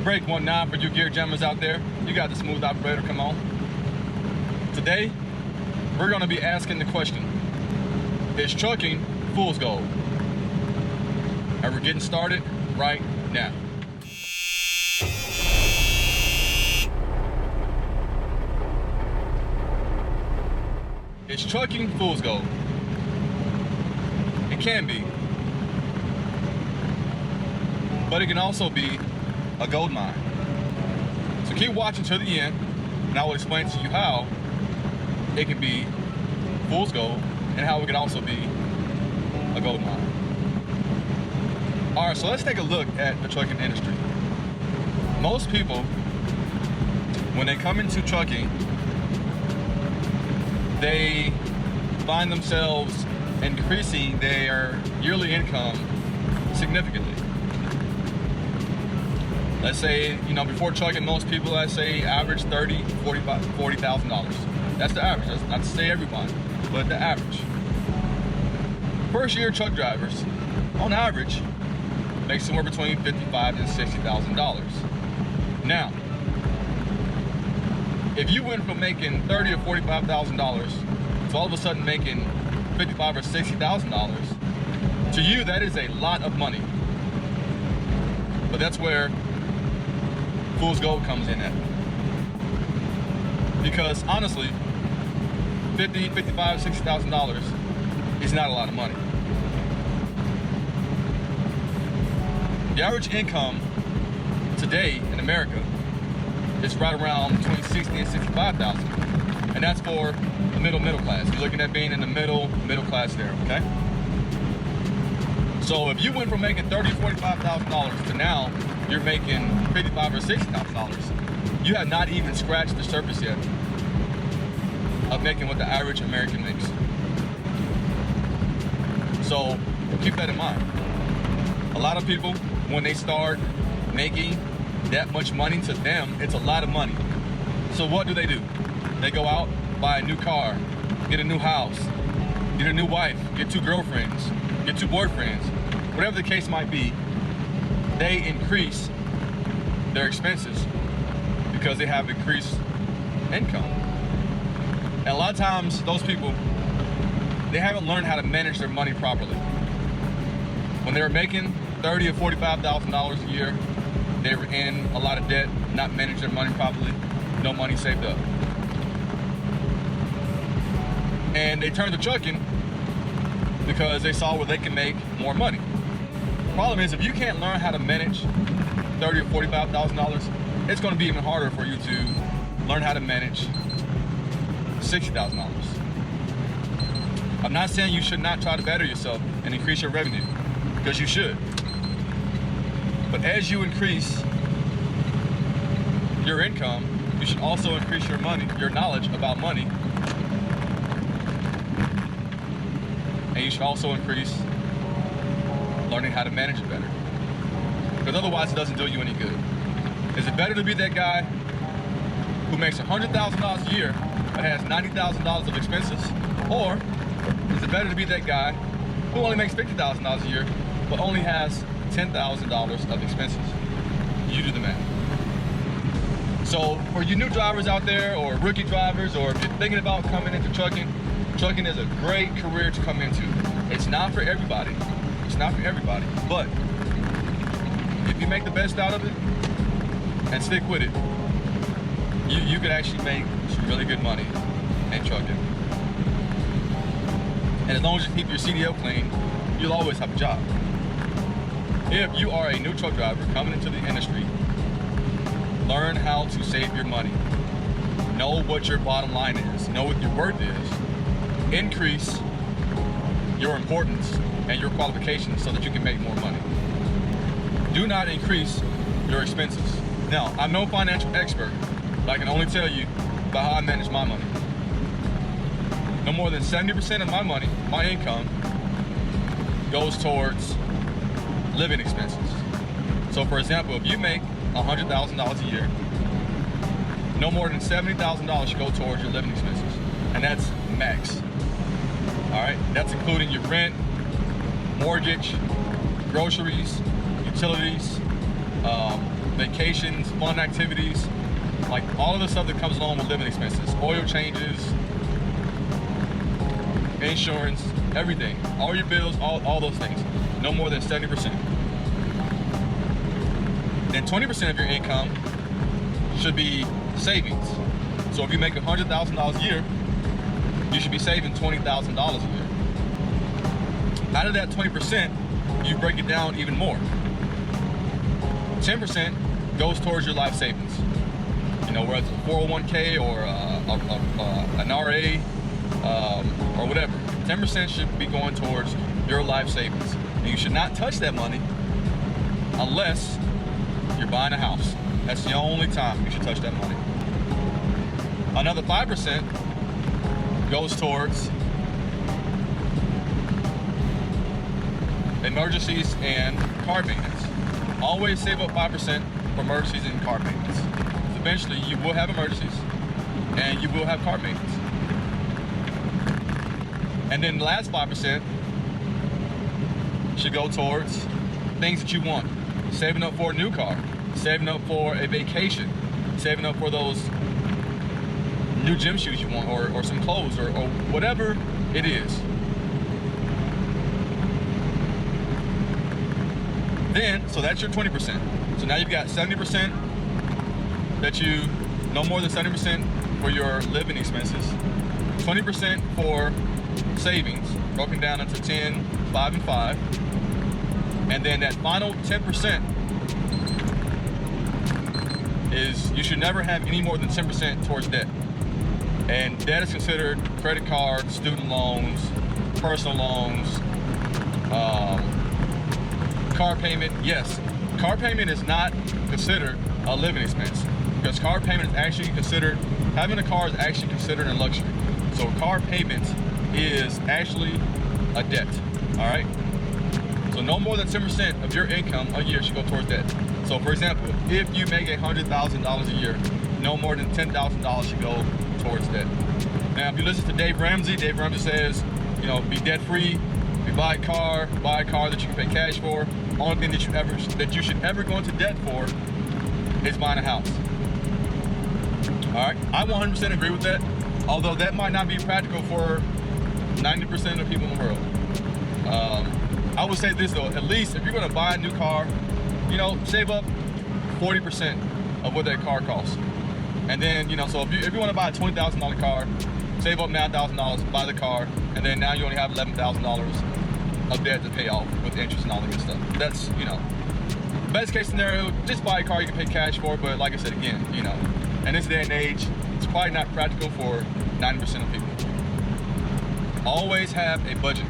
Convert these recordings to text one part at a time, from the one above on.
break 1-9 for you gear jammers out there. You got the smooth operator, come on. Today, we're gonna be asking the question, is trucking fool's gold? And we're getting started right now. Is trucking fool's gold? It can be, but it can also be a gold mine. So keep watching to the end, and I will explain to you how it can be fool's gold and how it can also be a gold mine. All right, so let's take a look at the trucking industry. Most people, when they come into trucking, they find themselves increasing their yearly income significantly. Let's say, before trucking, most people, let's say, average $40,000. That's the average. That's not to say everyone, but the average. First year truck drivers, on average, make somewhere between $55,000 and $60,000. Now, if you went from making $30,000 or $45,000 to all of a sudden making $55,000 or $60,000, to you that is a lot of money. But that's where fool's gold comes in at. Because honestly, $50,000, $55,000, $60,000 is not a lot of money. The average income today in America is right around between $60,000 and $65,000, and that's for the middle class. You're looking at being in the middle class there, okay? So if you went from making $30,000 or $45,000 to now you're making $55,000 or $60,000, you have not even scratched the surface yet of making what the average American makes. So keep that in mind. A lot of people, when they start making that much money, to them, it's a lot of money. So what do? They go out, buy a new car, get a new house, get a new wife, get 2 girlfriends, get 2 boyfriends, whatever the case might be. They increase their expenses because they have increased income. And a lot of times, those people, they haven't learned how to manage their money properly. When they were making $30,000 or $45,000 a year, they were in a lot of debt, not managing their money properly, no money saved up. And they turned to trucking because they saw where they can make more money. The problem is, if you can't learn how to manage $30,000 or $45,000, it's going to be even harder for you to learn how to manage $60,000. I'm not saying you should not try to better yourself and increase your revenue, because you should. But as you increase your income, you should also increase your knowledge about money. And you should also increase learning how to manage it better. Because otherwise it doesn't do you any good. Is it better to be that guy who makes $100,000 a year but has $90,000 of expenses? Or is it better to be that guy who only makes $50,000 a year but only has $10,000 of expenses? You do the math. So for you new drivers out there, or rookie drivers, or if you're thinking about coming into trucking, trucking is a great career to come into. It's not for everybody. It's not for everybody. But if you make the best out of it and stick with it, you can actually make some really good money in trucking. And as long as you keep your CDL clean, you'll always have a job. If you are a new truck driver coming into the industry, learn how to save your money. Know what your bottom line is. Know what your worth is. Increase your importance and your qualifications so that you can make more money. Do not increase your expenses. Now, I'm no financial expert, but I can only tell you about how I manage my money. No more than 70% of my money, my income, goes towards living expenses. So for example, if you make $100,000 a year, no more than $70,000 should go towards your living expenses. And that's max. All right, that's including your rent, mortgage, groceries, utilities, vacations, fun activities, like all of the stuff that comes along with living expenses, oil changes, insurance, everything, all your bills, all those things, no more than 70%. Then 20% of your income should be savings. So if you make $100,000 a year, you should be saving $20,000 a year. Out of that 20%, you break it down even more. 10% goes towards your life savings. You know, whether it's a 401k or an RA or whatever. 10% should be going towards your life savings. And you should not touch that money unless you're buying a house. That's the only time you should touch that money. Another 5% goes towards emergencies and car payments. Always save up 5% for emergencies and car payments. Because eventually you will have emergencies and you will have car payments. And then the last 5% should go towards things that you want. Saving up for a new car, saving up for a vacation, saving up for those new gym shoes you want, or some clothes, or whatever it is. Then, so that's your 20%. So now you've got 70% that you, no more than 70% for your living expenses, 20% for savings, broken down into 10, 5, and 5. And then that final 10% is, you should never have any more than 10% towards debt. And debt is considered credit cards, student loans, personal loans, car payment. Yes, car payment is not considered a living expense, because car payment is actually considered, having a car is actually considered a luxury. So car payment is actually a debt, all right? So no more than 10% of your income a year should go towards debt. So for example, if you make $100,000 a year, no more than $10,000 should go towards debt. Now, if you listen to Dave Ramsey says, you know, be debt free. If you buy a car that you can pay cash for. Only thing that you should ever go into debt for is buying a house. All right, I 100% agree with that. Although that might not be practical for 90% of people in the world. I would say this though, at least if you're going to buy a new car, you know, save up 40% of what that car costs. And then, you know, so if you want to buy a $20,000 car, save up $9,000, buy the car, and then now you only have $11,000 of debt to pay off with interest and all that good stuff. That's, you know, best case scenario, just buy a car you can pay cash for. But like I said again, you know, in this day and age, it's probably not practical for 90% of people. Always have a budget.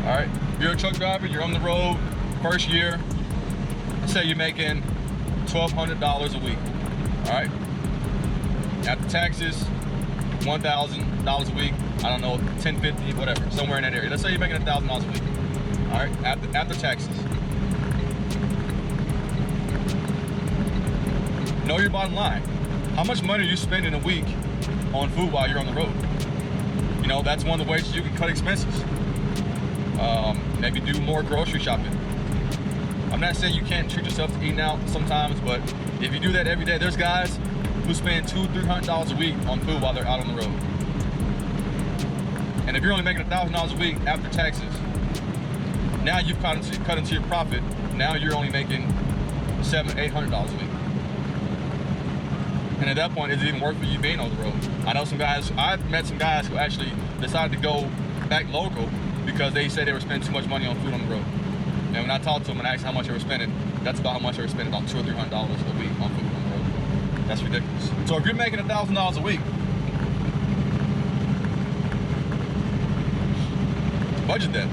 All right, if you're a truck driver, you're on the road, first year, let's say you're making $1,200 a week. All right, after taxes, $1,000 a week. I don't know, $1,050, whatever, somewhere in that area. Let's say you're making $1,000 a week. All right, after taxes. Know your bottom line. How much money are you spending a week on food while you're on the road? You know, that's one of the ways you can cut expenses. Maybe do more grocery shopping. I'm not saying you can't treat yourself to eating out sometimes, but if you do that every day, there's guys who spend $200-300 a week on food while they're out on the road. And if you're only making $1,000 a week after taxes, now you've cut into your profit. Now you're only making $700-800 a week. And at that point, is it even worth for you being on the road? I know some guys, I've met some guys who actually decided to go back local because they said they were spending too much money on food on the road. And when I talked to them and asked how much they were spending, that's about how much they were spending, about $200-300 a week on food on the road. That's ridiculous. So if you're making $1,000 a week, budget that.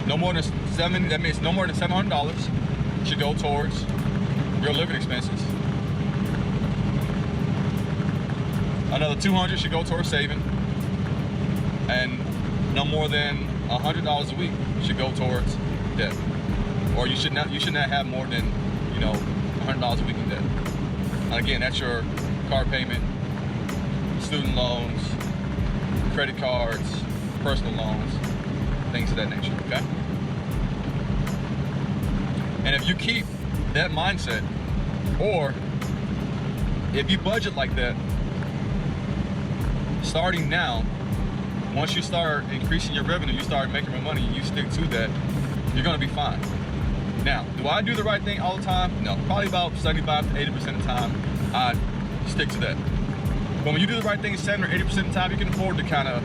No more than that means no more than $700 should go towards your living expenses. Another $200 should go towards saving, and no more than $100 a week should go towards debt. Or you should not have more than, you know, $100 a week in debt. And again, that's your car payment, student loans, credit cards, personal loans, things of that nature. Okay. And if you keep that mindset Or if you budget like that, starting now, once you start increasing your revenue, you start making more money, you stick to that, you're gonna be fine. Now, do I do the right thing all the time? No, probably about 75 to 80% of the time, I stick to that. But when you do the right thing 70 or 80% of the time, you can afford to kind of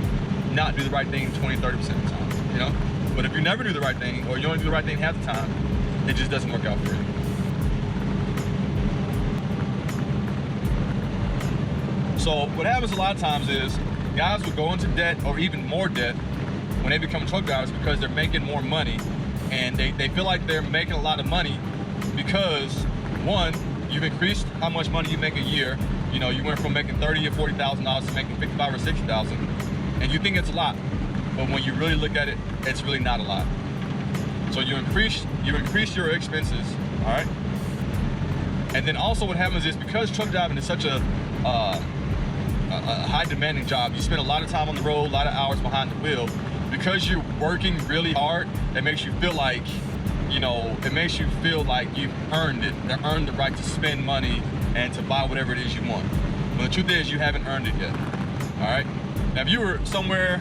not do the right thing 20, 30% of the time, you know? But if you never do the right thing, or you only do the right thing half the time, it just doesn't work out for you. So what happens a lot of times is guys will go into debt or even more debt when they become truck drivers because they're making more money, and they feel like they're making a lot of money because, one, you've increased how much money you make a year. You know, you went from making $30,000 or $40,000 to making $55,000 or $60,000, and you think it's a lot, but when you really look at it, it's really not a lot. So you increase your expenses, all right? And then also what happens is, because truck driving is such a high demanding job, you spend a lot of time on the road, a lot of hours behind the wheel. Because you're working really hard, it makes you feel like, you know, it makes you feel like you've earned it. They earned the right to spend money and to buy whatever it is you want. But the truth is, you haven't earned it yet, all right? Now, if you were somewhere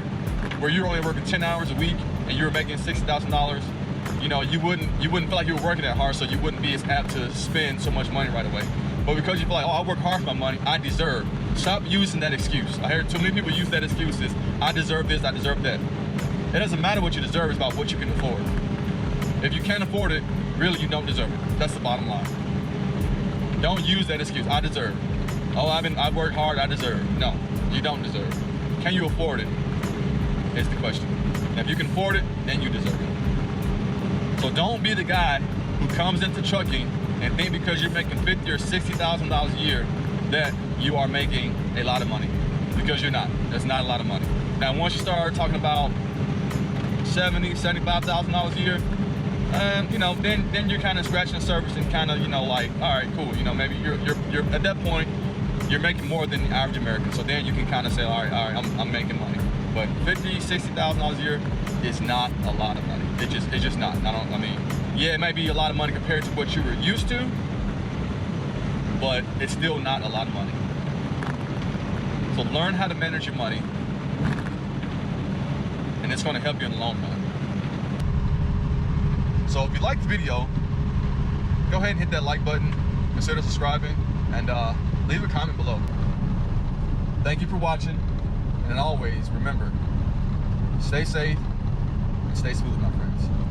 where you're only working 10 hours a week and you were making $60,000, you know, you wouldn't feel like you were working that hard, so you wouldn't be as apt to spend so much money right away. But because you feel like, oh, I work hard for my money, I deserve. Stop using that excuse. I hear too many people use that excuse as, I deserve this, I deserve that. It doesn't matter what you deserve, it's about what you can afford. If you can't afford it, really you don't deserve it. That's the bottom line. Don't use that excuse, I deserve. Oh, I've worked hard, I deserve. No, you don't deserve. Can you afford it? Is the question. And if you can afford it, then you deserve it. So don't be the guy who comes into trucking and think because you're making $50,000 or $60,000 a year that you are making a lot of money, because you're not. That's not a lot of money. Now, once you start talking about $70,000, $75,000 a year, you know, then you're kind of scratching the surface and kind of, you know, like, all right, cool. You know, maybe you're at that point, you're making more than the average American. So then you can kind of say, all right, I'm making money. But $50,000, $60,000 a year is not a lot of money. It's just not. I mean, yeah, it might be a lot of money compared to what you were used to, but it's still not a lot of money. So learn how to manage your money, and it's going to help you in the long run. So if you liked the video, go ahead and hit that like button, consider subscribing, and leave a comment below. Thank you for watching, and always remember, stay safe and stay smooth, my friends.